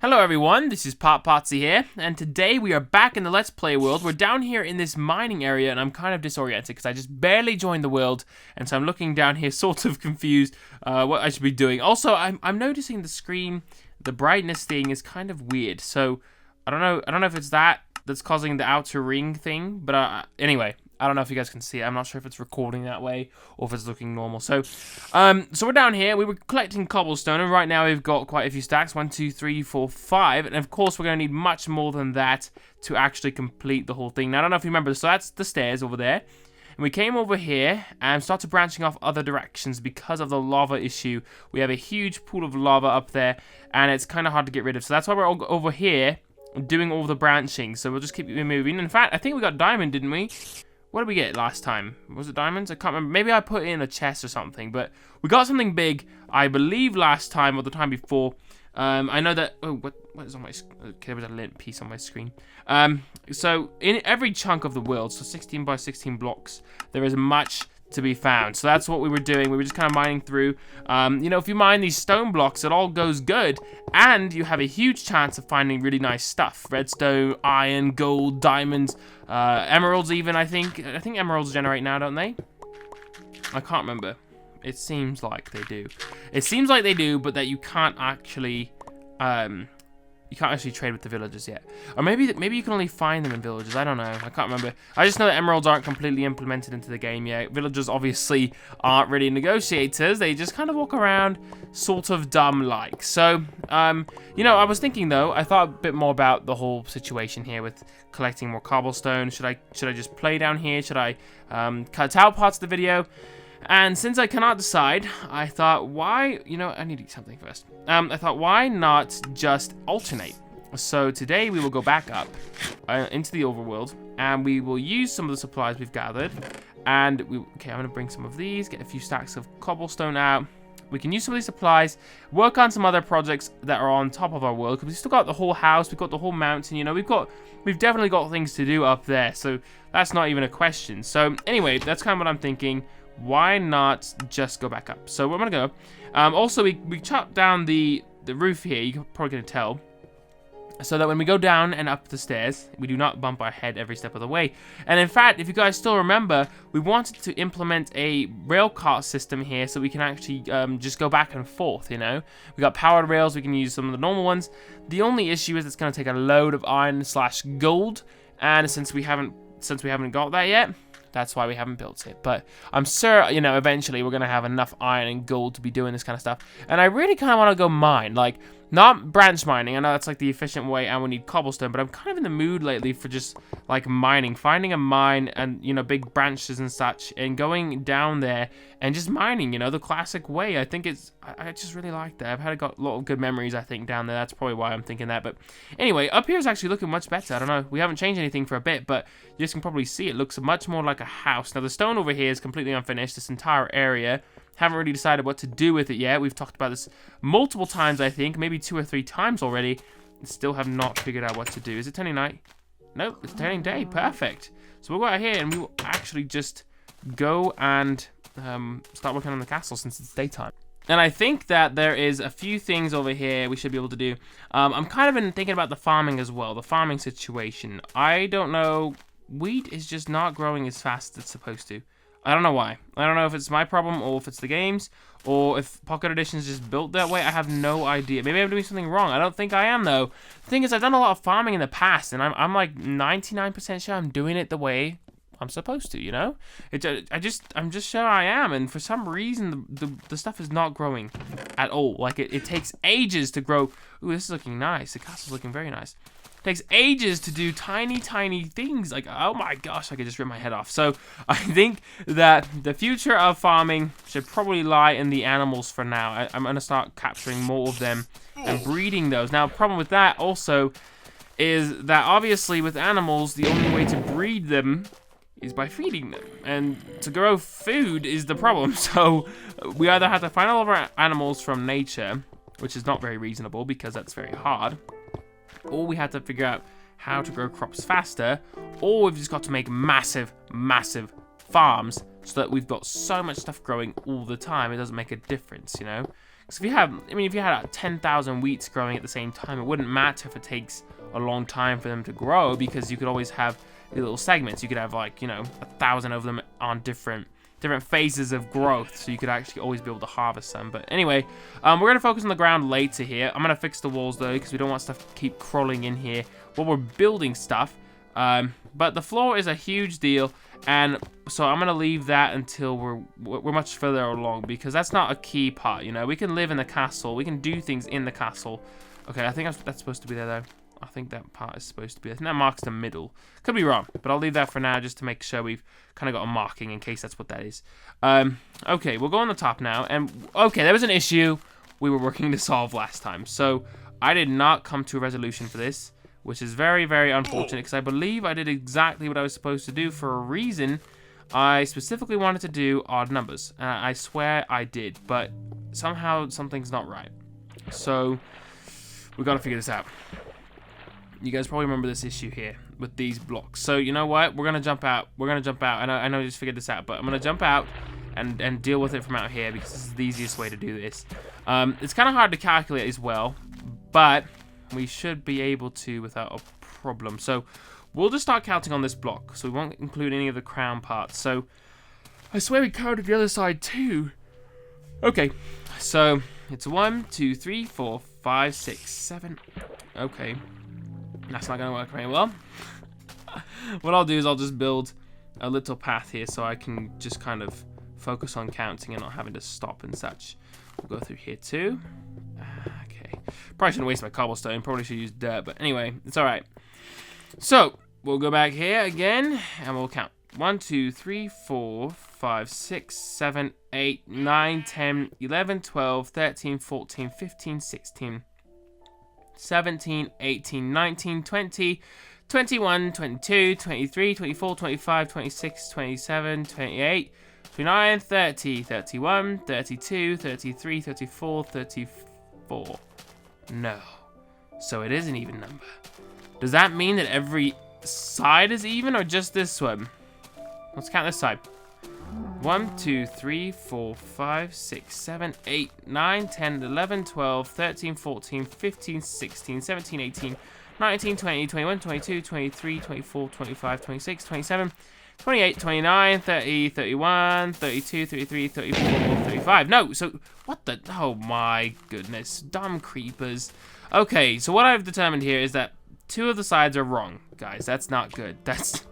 Hello everyone, this is Potpotsie here, and today we are back in the Let's Play world. We're down here in this mining area, and I'm kind of disoriented because I just barely joined the world, and so I'm looking down here sort of confused what I should be doing. Also, I'm noticing the screen, the brightness thing is kind of weird, so I don't know if it's that's causing the outer ring thing, but anyway. I don't know if you guys can see it. I'm not sure if it's recording that way or if it's looking normal. So we're down here. We were collecting cobblestone, and right now we've got quite a few stacks. 1, 2, 3, 4, 5. And of course, we're going to need much more than that to actually complete the whole thing. Now, I don't know if you remember. So that's the stairs over there. And we came over here and started branching off other directions because of the lava issue. We have a huge pool of lava up there, and it's kind of hard to get rid of. So that's why we're all over here doing all the branching. So we'll just keep moving. In fact, I think we got diamond, didn't we? What did we get last time? Was it diamonds? I can't remember. Maybe I put it in a chest or something. But we got something big, I believe, last time or the time before. I know that... Oh, what is on my... Okay, there was a lint piece on my screen. So, in every chunk of the world, so 16 by 16 blocks, there is much to be found. So that's what we were doing. We were just kind of mining through. You know, if you mine these stone blocks, it all goes good. And you have a huge chance of finding really nice stuff. Redstone, iron, gold, diamonds, emeralds even, I think. I think emeralds generate now, don't they? I can't remember. It seems like they do. It seems like they do, but that you can't actually... You can't actually trade with the villagers yet. Or maybe you can only find them in villages. I don't know. I can't remember. I just know that emeralds aren't completely implemented into the game yet. Villagers obviously aren't really negotiators. They just kind of walk around sort of dumb-like. So, you know, I was thinking, though, I thought a bit more about the whole situation here with collecting more cobblestone. Should I just play down here? Should I cut out parts of the video? And since I cannot decide, I thought, why... You know, I need to eat something first. I thought, why not just alternate? So today we will go back up into the overworld, and we will use some of the supplies we've gathered. And okay, I'm going to bring some of these, get a few stacks of cobblestone out. We can use some of these supplies, work on some other projects that are on top of our world, because we've still got the whole house, we've got the whole mountain, you know, we've definitely got things to do up there, so that's not even a question. So anyway, that's kind of what I'm thinking. Why not just go back up? So we're gonna go. Also, we chopped down the roof here. You're probably gonna tell, so that when we go down and up the stairs, we do not bump our head every step of the way. And in fact, if you guys still remember, we wanted to implement a rail cart system here, so we can actually just go back and forth. You know, we got powered rails. We can use some of the normal ones. The only issue is it's gonna take a load of iron/gold, and since we haven't got that yet. That's why we haven't built it. But I'm sure, you know, eventually we're going to have enough iron and gold to be doing this kind of stuff. And I really kind of want to go mine. Like, not branch mining. I know that's like the efficient way and we need cobblestone. But I'm kind of in the mood lately for just like mining. Finding a mine and, you know, big branches and such. And going down there and just mining, you know, the classic way. I think I just really like that. I've got a lot of good memories, I think, down there. That's probably why I'm thinking that. But anyway, up here is actually looking much better. I don't know. We haven't changed anything for a bit, but you just can probably see it looks much more like a house. Now, the stone over here is completely unfinished. This entire area. Haven't really decided what to do with it yet. We've talked about this multiple times, I think. Maybe 2 or 3 times already. Still have not figured out what to do. Is it turning night? Nope, it's turning day. Perfect. So we'll go out here and we will actually just go and start working on the castle since it's daytime. And I think that there is a few things over here we should be able to do. I'm kind of been thinking about the farming as well. The farming situation. I don't know. Wheat is just not growing as fast as it's supposed to. I don't know why. I don't know if it's my problem or if it's the game's or if Pocket Edition is just built that way. I have no idea. Maybe I'm doing something wrong. I don't think I am, though. The thing is, I've done a lot of farming in the past, and I'm like 99% sure I'm doing it the way I'm supposed to, you know? I'm just sure I am, and for some reason, the stuff is not growing at all. Like, it takes ages to grow. Ooh, this is looking nice. The castle's looking very nice. Takes ages to do tiny things. Like, oh my gosh, I could just rip my head off. So I think that the future of farming should probably lie in the animals for now. I'm gonna start capturing more of them and breeding those. Now, the problem with that also is that obviously with animals, the only way to breed them is by feeding them, and to grow food is the problem. So we either have to find all of our animals from nature, which is not very reasonable because that's very hard, or we had to figure out how to grow crops faster, or we've just got to make massive farms so that we've got so much stuff growing all the time it doesn't make a difference, you know? Because if you have, I mean, if you had 10,000 wheats growing at the same time, it wouldn't matter if it takes a long time for them to grow, because you could always have little segments. You could have, like, you know, 1,000 of them on different phases of growth, so you could actually always be able to harvest them. But anyway, we're going to focus on the ground later here. I'm going to fix the walls, though, because we don't want stuff to keep crawling in here while we're building stuff. But the floor is a huge deal, and so I'm going to leave that until we're much further along, because that's not a key part, you know. We can live in the castle. We can do things in the castle. Okay, I think that's supposed to be there, though. I think that part is supposed to be there. I think that marks the middle. Could be wrong, but I'll leave that for now just to make sure we've kind of got a marking in case that's what that is. Okay, we'll go on the top now. And, okay, there was an issue we were working to solve last time. So I did not come to a resolution for this, which is very, very unfortunate, because I believe I did exactly what I was supposed to do for a reason. I specifically wanted to do odd numbers. I swear I did, but somehow something's not right. So we got to figure this out. You guys probably remember this issue here with these blocks. So you know what? We're gonna jump out. We're gonna jump out. I know I just figured this out, but I'm gonna jump out and deal with it from out here, because this is the easiest way to do this. It's kind of hard to calculate as well, but we should be able to without a problem. So we'll just start counting on this block. So we won't include any of the crown parts. So I swear we counted the other side too. Okay, so it's 1, 2, 3, 4, 5, 6, 7. Okay. That's not going to work very well. What I'll do is I'll just build a little path here so I can just kind of focus on counting and not having to stop and such. We'll go through here too. Okay. Probably shouldn't waste my cobblestone. Probably should use dirt, but anyway, it's alright. So, we'll go back here again and we'll count. 1, 2, 3, 4, 5, 6, 7, 8, 9, 10, 11, 12, 13, 14, 15, 16. 17, 18, 19, 20, 21, 22, 23, 24, 25, 26, 27, 28, 29, 30, 31, 32, 33, 34, 34. No. So it is an even number. Does that mean that every side is even, or just this one? Let's count this side. 1, 2, 3, 4, 5, 6, 7, 8, 9, 10, 11, 12, 13, 14, 15, 16, 17, 18, 19, 20, 21, 22, 23, 24, 25, 26, 27, 28, 29, 30, 31, 32, 33, 34, 35. No, so what the? Oh my goodness. Dumb creepers. Okay, so what I've determined here is that 2 of the sides are wrong, guys. That's not good. That's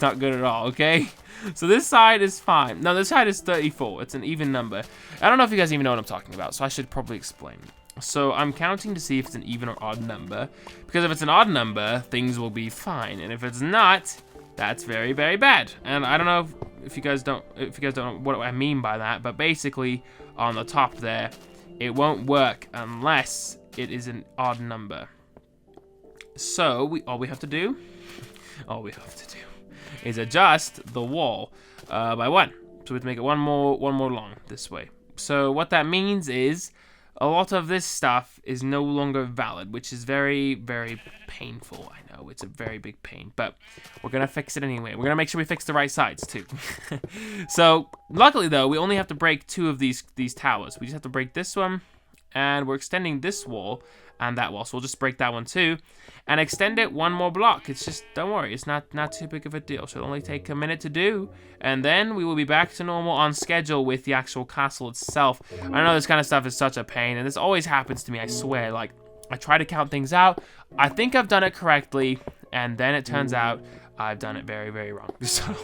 not good at all, okay? So this side is fine. No, this side is 34. It's an even number. I don't know if you guys even know what I'm talking about, so I should probably explain. So I'm counting to see if it's an even or odd number, because if it's an odd number, things will be fine, and if it's not, that's very, very bad. And I don't know if you guys don't know what I mean by that, but basically on the top there, it won't work unless it is an odd number. So all we have to do is adjust the wall by 1. So we have to make it one more long this way. So what that means is a lot of this stuff is no longer valid, which is very, very painful. I know it's a very big pain, but we're gonna fix it anyway. We're gonna make sure we fix the right sides too. So luckily though, we only have to break 2 of these towers. We just have to break this one, and we're extending this wall and that wall. So we'll just break that one too and extend it 1 more block. It's just, don't worry, it's not too big of a deal. So it'll only take a minute to do, and then we will be back to normal on schedule with the actual castle itself. I know this kind of stuff is such a pain, and this always happens to me, I swear. Like, I try to count things out, I think I've done it correctly, and then it turns out I've done it very, very wrong. So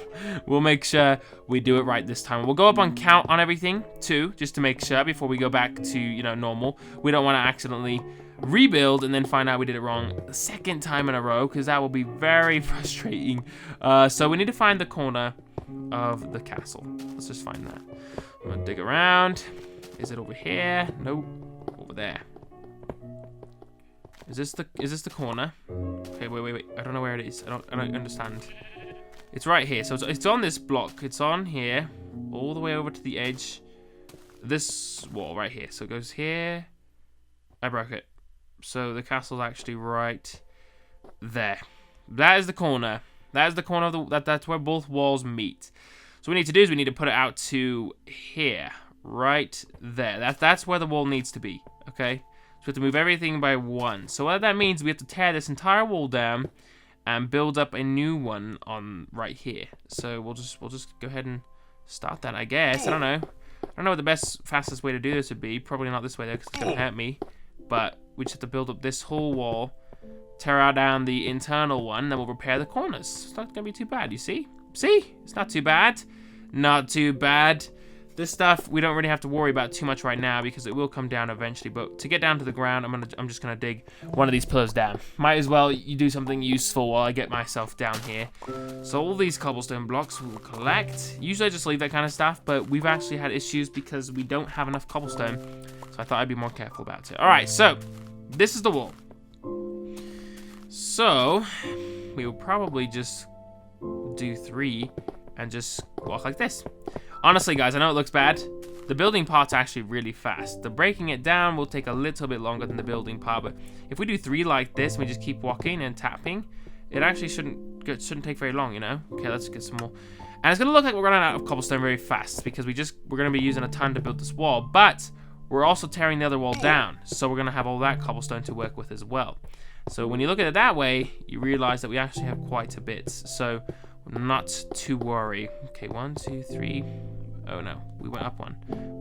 we'll make sure we do it right this time. We'll go up on count on everything too, just to make sure before we go back to, you know, normal. We don't want to accidentally rebuild and then find out we did it wrong the 2nd time in a row, because that will be very frustrating. So we need to find the corner of the castle. Let's just find that. I'm gonna dig around. Is it over here? Nope. Over there. Is this the corner? Okay, wait. I don't know where it is. I don't understand. It's right here. So it's on this block. It's on here, all the way over to the edge. This wall right here. So it goes here. I broke it. So the castle's actually right there. That is the corner. That is the corner of that's where both walls meet. So what we need to do is we need to put it out to here, right there. That's where the wall needs to be, okay? So we have to move everything by 1. So what that means, we have to tear this entire wall down and build up a new one on right here. So we'll just go ahead and start that, I guess. I don't know. I don't know what the fastest way to do this would be. Probably not this way though, because it's gonna hurt me. But we just have to build up this whole wall, tear down the internal one, then we'll repair the corners. It's not gonna be too bad, you see? See? It's not too bad. Not too bad. This stuff we don't really have to worry about too much right now because it will come down eventually. But to get down to the ground, I'm just gonna dig one of these pillars down. Might as well you do something useful while I get myself down here. So all these cobblestone blocks we will collect. Usually I just leave that kind of stuff, but we've actually had issues because we don't have enough cobblestone. So I thought I'd be more careful about it. All right, so this is the wall. So we will probably just do 3 and just walk like this. Honestly, guys, I know it looks bad. The building part's actually really fast. The breaking it down will take a little bit longer than the building part, but if we do 3 like this and we just keep walking and tapping, it actually shouldn't take very long, you know? Okay, let's get some more. And it's gonna look like we're running out of cobblestone very fast because we're gonna be using a ton to build this wall, but we're also tearing the other wall down, so we're gonna have all that cobblestone to work with as well. So when you look at it that way, you realize that we actually have quite a bit. So not to worry. Okay, 1, 2, 3. Oh no, we went up 1.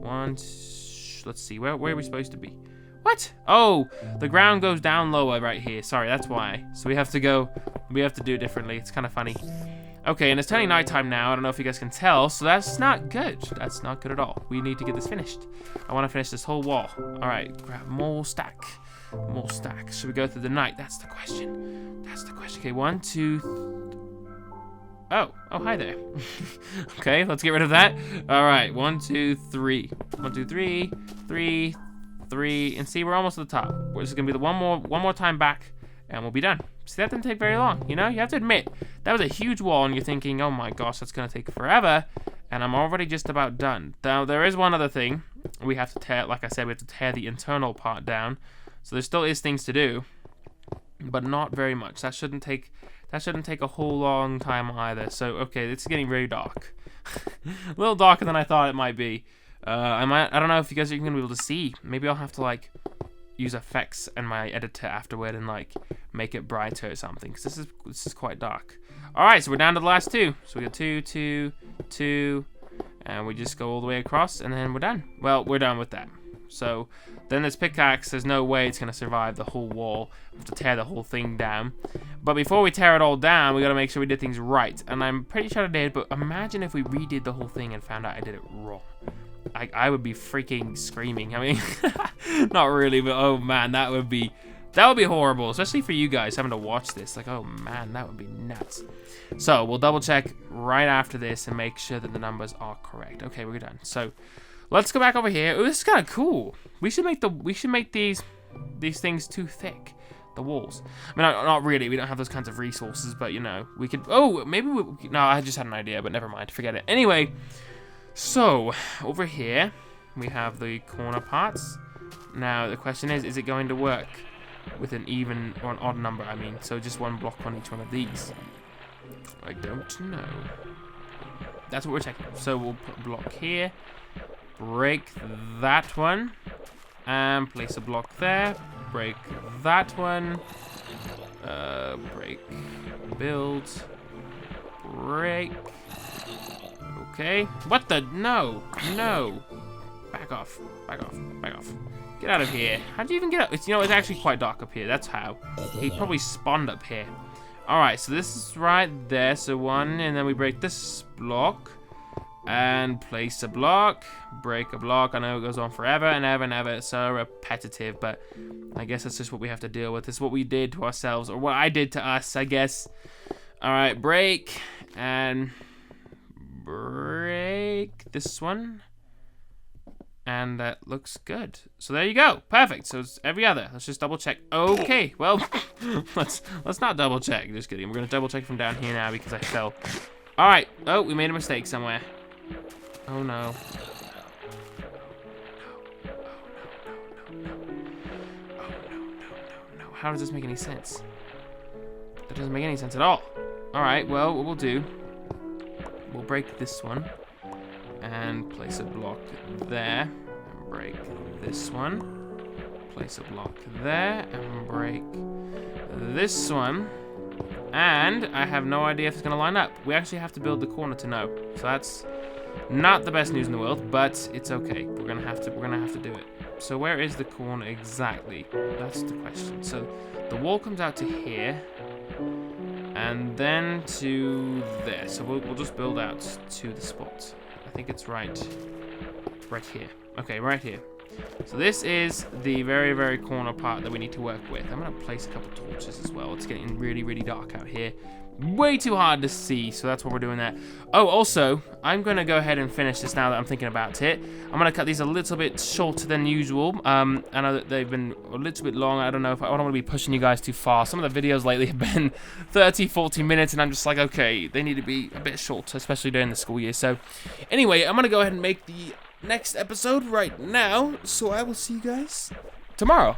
1. Let's see, where are we supposed to be? What? Oh, the ground goes down lower right here. Sorry, that's why. So we have to do it differently. It's kind of funny. Okay, and it's turning nighttime now. I don't know if you guys can tell, so that's not good. That's not good at all. We need to get this finished. I want to finish this whole wall. All right, grab more stack. More stack. Should we go through the night? That's the question. That's the question. Okay, 1, 2. Oh, hi there. Okay, let's get rid of that. All right, 1, 2, 3. 1, 2, 3. 3, 3, and see, we're almost at the top. This is gonna be the one more time back, and we'll be done. See, that didn't take very long. You know, you have to admit that was a huge wall, and you're thinking, oh my gosh, that's gonna take forever. And I'm already just about done. Now, there is one other thing we have to tear. Like I said, we have to tear the internal part down. So there still is things to do, but not very much. That shouldn't take a whole long time either. So okay, it's getting very dark. A little darker than I thought it might be. I don't know if you guys are even gonna be able to see. Maybe I'll have to like use effects and my editor afterward and like make it brighter or something, because this is quite dark. All right, so we're down to the last 2. So we got 2, 2, 2, and we just go all the way across, and then we're done. Well, we're done with that. So then this pickaxe, there's no way it's going to survive the whole wall. We have to tear the whole thing down. But before we tear it all down, we got to make sure we did things right. And I'm pretty sure I did, but imagine if we redid the whole thing and found out I did it wrong. I would be freaking screaming. I mean, not really, but oh man, that would be horrible, especially for you guys having to watch this. Like, oh man, that would be nuts. So we'll double check right after this and make sure that the numbers are correct. Okay, we're done. So let's go back over here. Oh, this is kind of cool. We should make these things too thick, the walls. I mean, not really. We don't have those kinds of resources, but you know, we could. Oh, maybe we. No, I just had an idea, but never mind. Forget it. Anyway, so over here we have the corner parts. Now the question is it going to work with an even or an odd number? I mean, so just one block on each one of these. I don't know. That's what we're checking. So we'll put a block here. Break that one, and place a block there. Break that one. Break, build, break. Okay. What the? No. Back off. Get out of here. How'd you even get up? It's actually quite dark up here. That's how. He probably spawned up here. All right. So this is right there. So 1, and then we break this block. And place a block, break a block. I know it goes on forever and ever and ever. It's so repetitive, but I guess that's just what we have to deal with. It's what we did to ourselves, or what I did to us, I guess. All right, break and break this one. And that looks good. So there you go. Perfect. So it's every other. Let's just double check. Okay, well, let's not double check. Just kidding. We're gonna double check from down here now because I fell. All right. Oh, we made a mistake somewhere. Oh no. No. How does this make any sense? That doesn't make any sense at all. All right. Well, what we'll do, we'll break this one, and place a block there, and break this one. Place a block there, and break this one. And I have no idea if it's gonna line up. We actually have to build the corner to know. So that's not the best news in the world, but it's okay. We're gonna have to do it. So where is the corner exactly? That's the question. So the wall comes out to here, and then to there. So we'll just build out to the spot. I think it's right here. Okay, right here. So this is the very, very corner part that we need to work with. I'm gonna place a couple torches as well. It's getting really, really dark out here. Way too hard to see, so that's what we're doing there. Oh, also, I'm gonna go ahead and finish this now that I'm thinking about it. I'm gonna cut these a little bit shorter than usual. I know that they've been a little bit long. I don't know if I don't want to be pushing you guys too far. Some of the videos lately have been 30, 40 minutes, and I'm just like, okay, they need to be a bit shorter, especially during the school year. So, anyway, I'm gonna go ahead and make the next episode right now. So I will see you guys tomorrow.